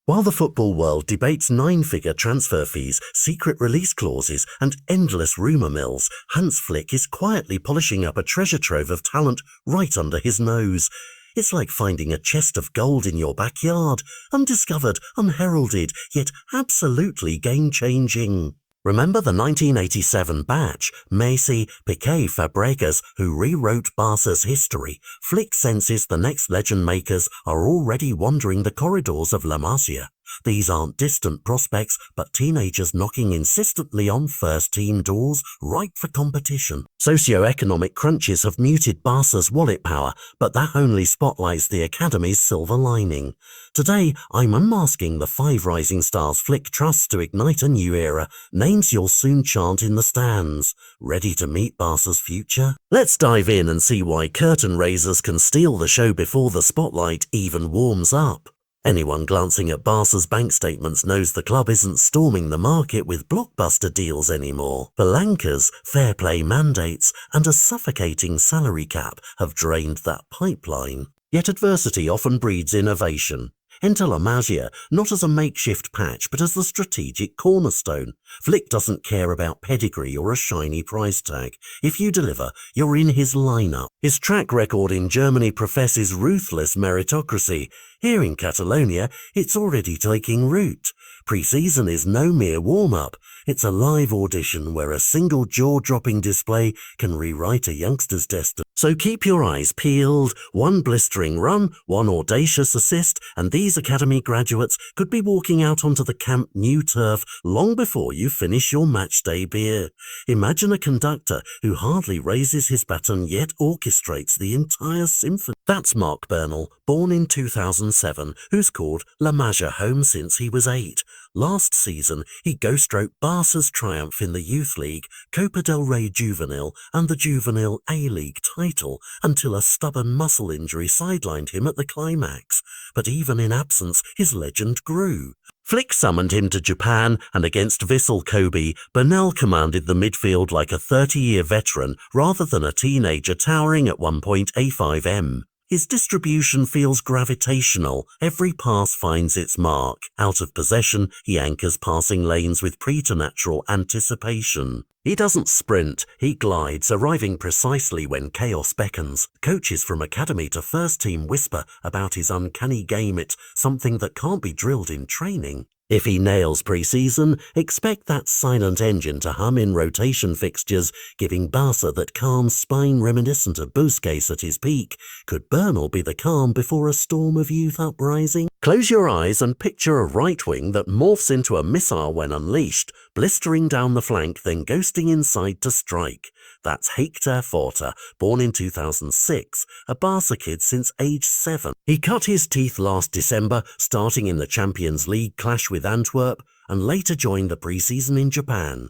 While the football world debates nine-figure transfer fees, secret release clauses, and endless rumour mills, Hans Flick is quietly polishing up a treasure trove of talent right under his nose. It's like finding a chest of gold in your backyard, undiscovered, unheralded, yet absolutely game-changing. Remember the 1987 batch, Messi, Piqué, Fabregas, who rewrote Barca's history? Flick senses the next legend makers are already wandering the corridors of La Masia. These aren't distant prospects, but teenagers knocking insistently on first-team doors, ripe for competition. Socio-economic crunches have muted Barca's wallet power, but that only spotlights the academy's silver lining. Today, I'm unmasking the 5 rising stars Flick trusts to ignite a new era, names you'll soon chant in the stands. Ready to meet Barca's future? Let's dive in and see why curtain raisers can steal the show before the spotlight even warms up. Anyone glancing at Barca's bank statements knows the club isn't storming the market with blockbuster deals anymore. Palancas, fair play mandates, and a suffocating salary cap have drained that pipeline. Yet adversity often breeds innovation. Enter La Masia, not as a makeshift patch, but as the strategic cornerstone. Flick doesn't care about pedigree or a shiny price tag. If you deliver, you're in his lineup. His track record in Germany professes ruthless meritocracy. Here in Catalonia, it's already taking root. Pre-season is no mere warm-up. It's a live audition where a single jaw-dropping display can rewrite a youngster's destiny. So keep your eyes peeled. One blistering run, one audacious assist, and these academy graduates could be walking out onto the Camp Nou turf long before you finish your matchday beer. Imagine a conductor who hardly raises his baton yet orchestrates the entire symphony. That's Marc Bernal, born in 2007, who's called La Masia home since he was 8. Last season, he ghost-wrote Barca's triumph in the Youth League, Copa del Rey Juvenil, and the Juvenile A-League title, until a stubborn muscle injury sidelined him at the climax. But even in absence, his legend grew. Flick summoned him to Japan, and against Vissel Kobe, Bernal commanded the midfield like a 30-year veteran rather than a teenager towering at 1.85 m. His distribution feels gravitational. Every pass finds its mark. Out of possession, he anchors passing lanes with preternatural anticipation. He doesn't sprint, he glides, arriving precisely when chaos beckons. Coaches from academy to first team whisper about his uncanny game. It's something that can't be drilled in training. If he nails pre-season, expect that silent engine to hum in rotation fixtures, giving Barca that calm spine reminiscent of Busquets at his peak. Could Bernal be the calm before a storm of youth uprising? Close your eyes and picture a right wing that morphs into a missile when unleashed, blistering down the flank, then ghosting inside to strike. That's Hector Fa, born in 2006, a Barca kid since age 7. He cut his teeth last December, starting in the Champions League clash with Antwerp, and later joined the pre-season in Japan.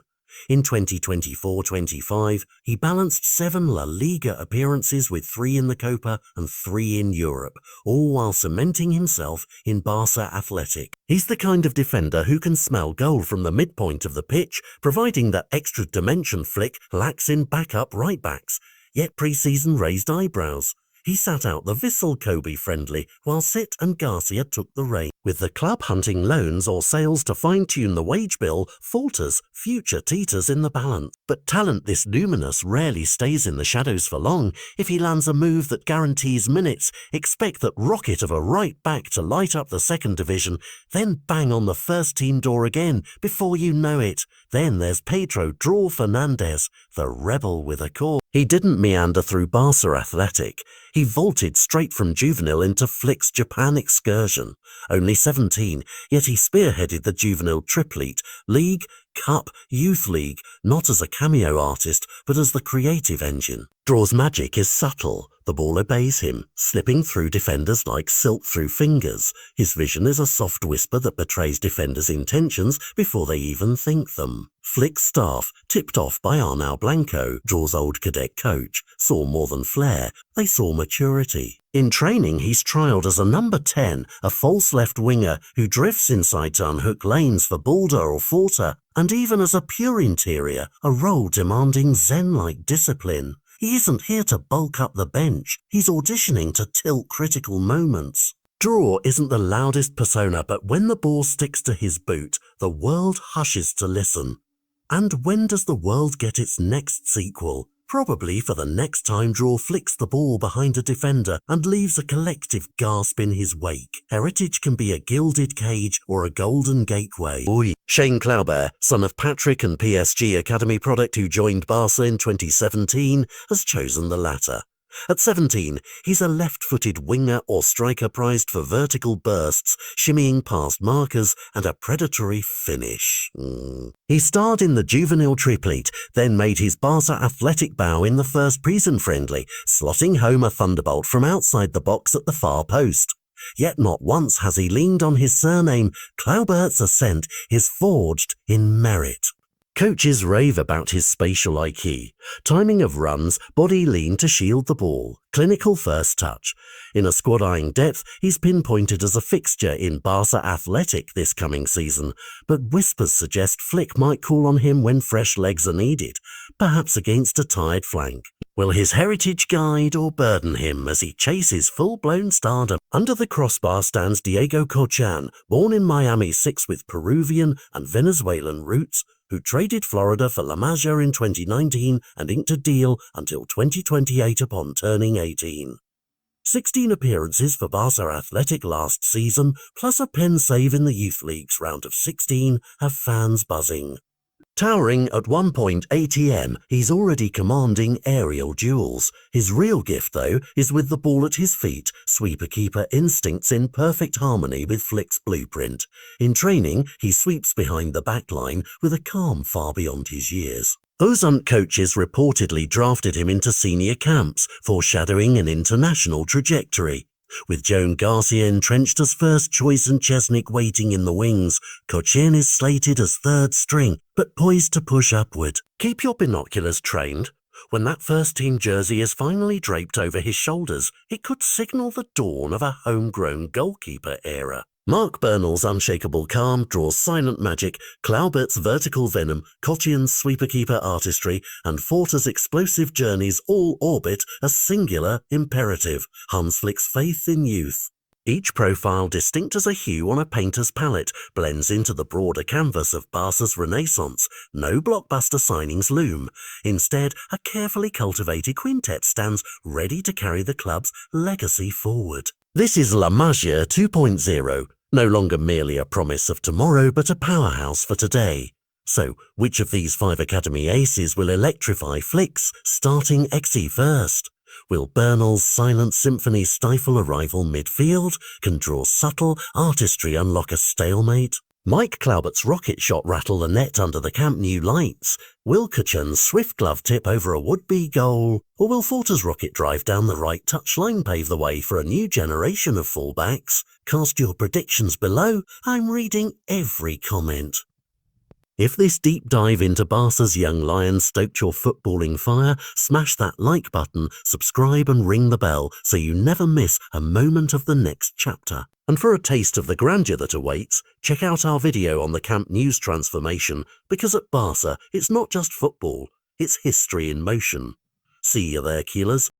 In 2024-25, he balanced 7 La Liga appearances with 3 in the Copa and 3 in Europe, all while cementing himself in Barca Athletic. He's the kind of defender who can smell goal from the midpoint of the pitch, providing that extra dimension Flick lacks in backup right-backs. Yet pre-season raised eyebrows. He sat out the Vissel Kobe friendly, while Sit and Garcia took the rein. With the club hunting loans or sales to fine-tune the wage bill, falters, future teeters in the balance. But talent this luminous rarely stays in the shadows for long. If he lands a move that guarantees minutes, expect that rocket of a right back to light up the second division, then bang on the first team door again before you know it. Then there's Pedro Fernandez, the rebel with a core. He didn't meander through Barca Athletic. He vaulted straight from juvenile into Flick's Japan excursion. Only 17, yet he spearheaded the juvenile triplet, League, Cup, Youth League, not as a cameo artist, but as the creative engine. Draw's magic is subtle. The ball obeys him, slipping through defenders like silk through fingers. His vision is a soft whisper that betrays defenders' intentions before they even think them. Flick's staff, tipped off by Arnau Blanco, Draw's old cadet coach, saw more than flair, they saw maturity. In training, he's trialled as a number 10, a false left winger who drifts inside to unhook lanes for Balder or Forta, and even as a pure interior, a role demanding zen-like discipline. He isn't here to bulk up the bench, he's auditioning to tilt critical moments. Draw isn't the loudest persona, but when the ball sticks to his boot, the world hushes to listen. And when does the world get its next sequel? Probably for the next time Draw flicks the ball behind a defender and leaves a collective gasp in his wake. Heritage can be a gilded cage or a golden gateway. Shane Clowbert, son of Patrick and PSG Academy product who joined Barça in 2017, has chosen the latter. At 17, he's a left-footed winger or striker prized for vertical bursts, shimmying past markers, and a predatory finish. He starred in the juvenile triplet, then made his Barça athletic bow in the first pre-season friendly, slotting home a thunderbolt from outside the box at the far post. Yet not once has he leaned on his surname. Clowbert's ascent is forged in merit. Coaches rave about his spatial IQ, timing of runs, body lean to shield the ball, clinical first touch. In a squad eyeing depth, he's pinpointed as a fixture in Barça Athletic this coming season, but whispers suggest Flick might call on him when fresh legs are needed, perhaps against a tired flank. Will his heritage guide or burden him as he chases full-blown stardom? Under the crossbar stands Diego Cochan, born in Miami 6 with Peruvian and Venezuelan roots, who traded Florida for La Masia in 2019 and inked a deal until 2028 upon turning 18. 16 appearances for Barça Athletic last season, plus a pen save in the Youth League's round of 16, have fans buzzing. Towering at 1.80 m, he's already commanding aerial duels. His real gift, though, is with the ball at his feet, sweeper-keeper instincts in perfect harmony with Flick's blueprint. In training, he sweeps behind the back line with a calm far beyond his years. Ozunk coaches reportedly drafted him into senior camps, foreshadowing an international trajectory. With Joan Garcia entrenched as first choice and Chesnick waiting in the wings, Cochan is slated as third string, but poised to push upward. Keep your binoculars trained. When that first team jersey is finally draped over his shoulders, it could signal the dawn of a homegrown goalkeeper era. Mark Bernal's unshakable calm draws silent magic, Clowbert's vertical venom, Cochan's sweeper-keeper artistry, and Forta's explosive journeys all orbit a singular imperative, Hans Flick's faith in youth. Each profile, distinct as a hue on a painter's palette, blends into the broader canvas of Barca's renaissance. No blockbuster signings loom. Instead, a carefully cultivated quintet stands ready to carry the club's legacy forward. This is La Masia 2.0, no longer merely a promise of tomorrow but a powerhouse for today. So, which of these 5 academy aces will electrify Flick's starting XE first? Will Bernal's silent symphony stifle a rival midfield? Can Draw's subtle artistry unlock a stalemate? Mike Clowbert's rocket shot rattle the net under the Camp Nou lights? Will Cochan's swift glove tip over a would-be goal? Or will Forta's rocket drive down the right touchline pave the way for a new generation of fullbacks? Cast your predictions below. I'm reading every comment. If this deep dive into Barca's young lions stoked your footballing fire, smash that like button, subscribe and ring the bell so you never miss a moment of the next chapter. And for a taste of the grandeur that awaits, check out our video on the Camp Nou's transformation, because at Barca, it's not just football, it's history in motion. See you there, Keelers.